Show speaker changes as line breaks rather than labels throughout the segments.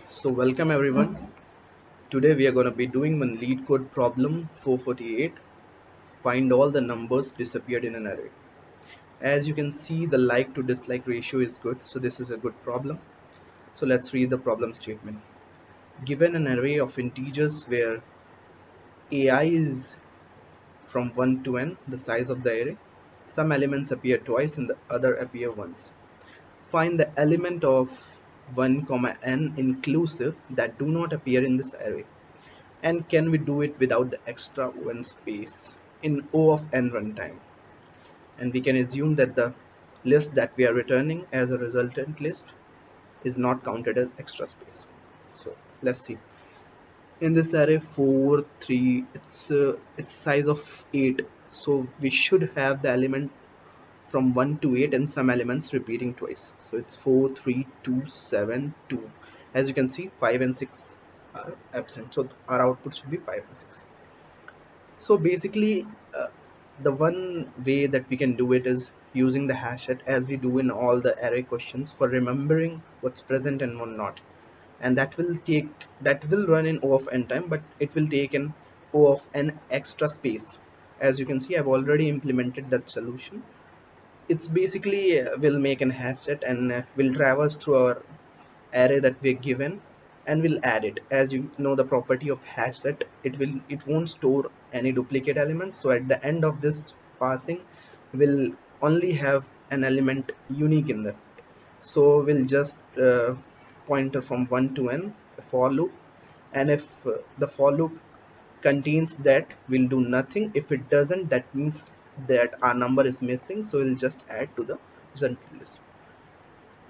So welcome everyone. Today we are going to be doing one lead code problem 448. Find all the numbers disappeared in an array. As you can see, the like to dislike ratio is good, so this is a good problem. So let's read the problem statement. Given an array of integers where ai is from 1 to n, the size of the array, some elements appear twice and the other appear once. Find the element of 1 comma n inclusive that do not appear in this array. And can we do it without the extra one space in O of n runtime? And we can assume that the list that we are returning as a resultant list is not counted as extra space. So let's see. In this array 4, 3, it's size of 8. So we should have the element from 1 to 8 and some elements repeating twice. So it's 4, 3, 2, 7, 2. As you can see, 5 and 6 are absent. So our output should be 5 and 6. So basically, the one way that we can do it is using the hash set as we do in all the array questions for remembering what's present and what not. And that will run in O of n time, but it will take an O of n extra space. As you can see, I've already implemented that solution. It's basically will make an hash set and will traverse through our array that we're given and we'll add it. As you know, the property of hash set, it won't store any duplicate elements, so at the end of this passing we'll only have an element unique in that. So we'll just pointer from 1 to n, a for loop, and if the for loop contains that, we'll do nothing. If it doesn't, that means that our number is missing, so we'll just add to the resultant list.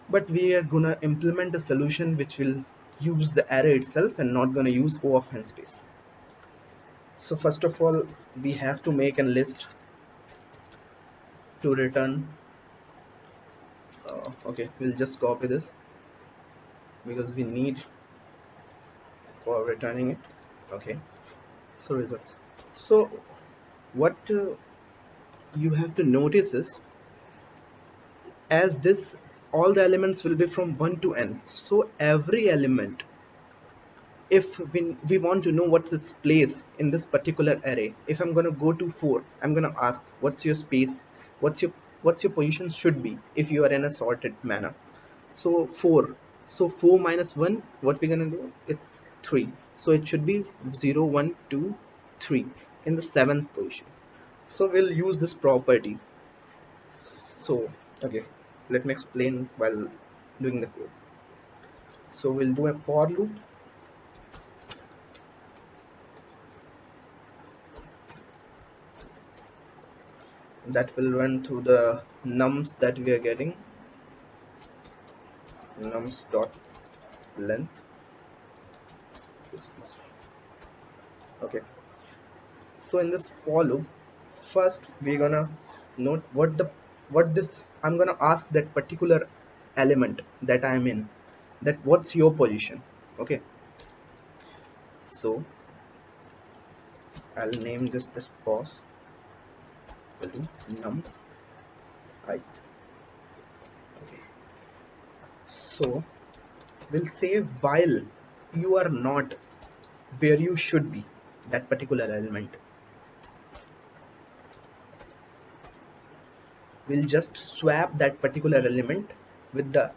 But we are gonna implement a solution which will use the array itself and not gonna use O of n space. So first of all, we have to make a list to return. Okay, we'll just copy this because we need for returning it. Okay, so results. So what you have to notice is, as this all the elements will be from 1 to n, so every element, if we want to know what's its place in this particular array, if I'm going to go to 4, I'm going to ask what's your space, what's your position should be if you are in a sorted manner. So 4, so 4 minus 1, what we're going to do, it's 3, so it should be 0, 1, 2, 3 in the 7th position. So we'll use this property. So okay, let me explain while doing the code. So we'll do a for loop that will run through the nums that we are getting, nums dot length. Okay, so in this for loop, first we're gonna note what this, I'm gonna ask that particular element that I'm in, that what's your position. Okay, so I'll name this pos equal to nums I. Okay, so we'll say while you are not where you should be, that particular element, we'll just swap that particular element with the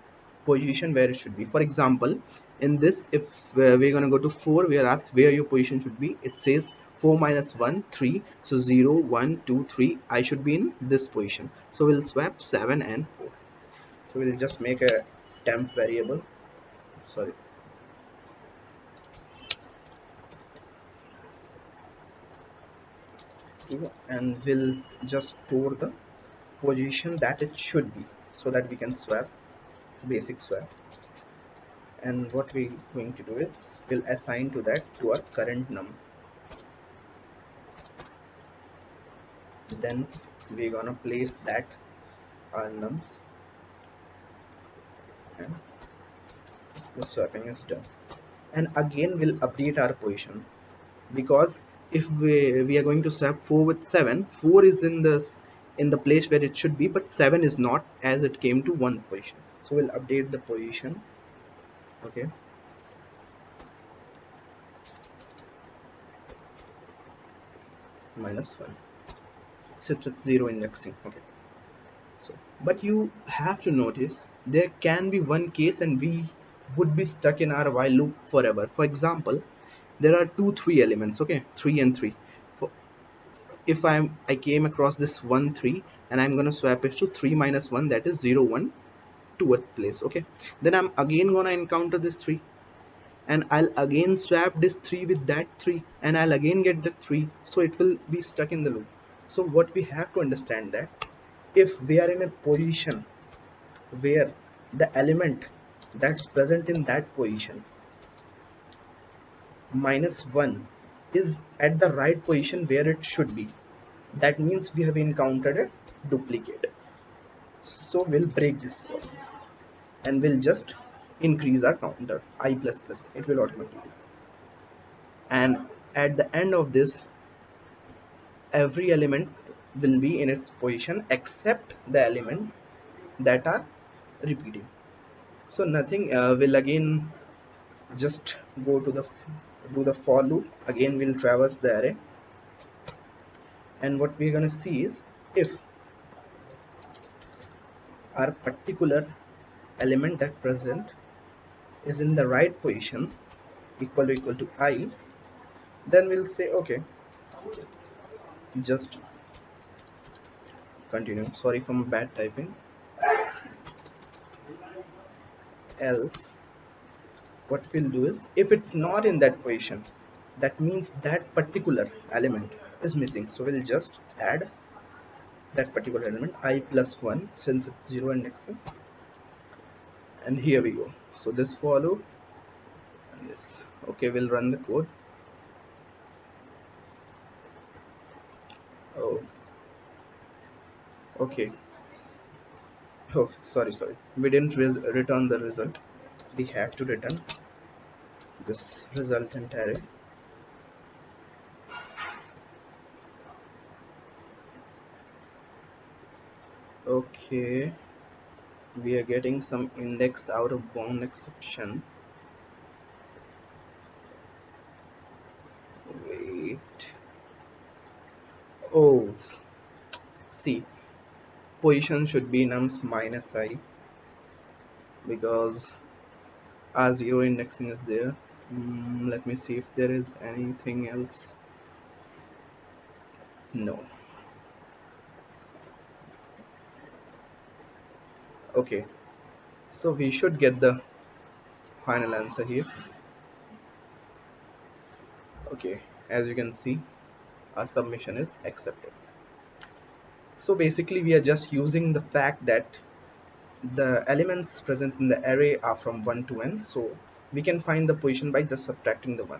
position where it should be. For example, in this, if we're going to go to 4, we are asked where your position should be. It says 4 minus 1, 3, so 0, 1, 2, 3, I should be in this position. So we'll swap 7 and 4. So we'll just make a temp variable, sorry, and we'll just store the position that it should be so that we can swap. It's a basic swap. And what we're going to do is we'll assign to that to our current num. Then we're gonna place that our nums, and the swapping is done. And again we'll update our position, because if we are going to swap 4 with 7, 4 is in the place where it should be, but 7 is not, as it came to 1 position. So we'll update the position. Okay, minus 1 since it's 0 indexing. Okay, so but you have to notice there can be one case and we would be stuck in our while loop forever. For example, there are 3 elements, okay, 3 and 3. For if I came across this 1 3 and I'm gonna swap it to 3 minus 1, that is 0 1 towards place. Okay, then I'm again gonna encounter this 3 and I'll again swap this 3 with that 3 and I'll again get the 3, so it will be stuck in the loop. So what we have to understand that if we are in a position where the element that's present in that position minus 1 is at the right position where it should be, that means we have encountered a duplicate. So we'll break this for and we'll just increase our counter I plus plus, it will automatically, and at the end of this every element will be in its position except the element that are repeating. So nothing will again just go to the do the for loop again, we'll traverse the array, and what we're going to see is if our particular element that present is in the right position equal to I, then we'll say okay, just continue, sorry for my bad typing, else what we'll do is if it's not in that position, that means that particular element is missing, so we'll just add that particular element I plus 1 since it's 0 indexing, and here we go. So this for loop and this. Okay, we'll run the code. Oh, okay. Oh, sorry, we didn't return the result. We have to return this resultant array. Okay, we are getting some index out of bound exception. Wait. Oh, see, position should be nums minus I because our 0 indexing is there. Let me see if there is anything else. No. Okay, so we should get the final answer here. Okay, as you can see, our submission is accepted. So basically we are just using the fact that the elements present in the array are from 1 to n, so we can find the position by just subtracting the 1.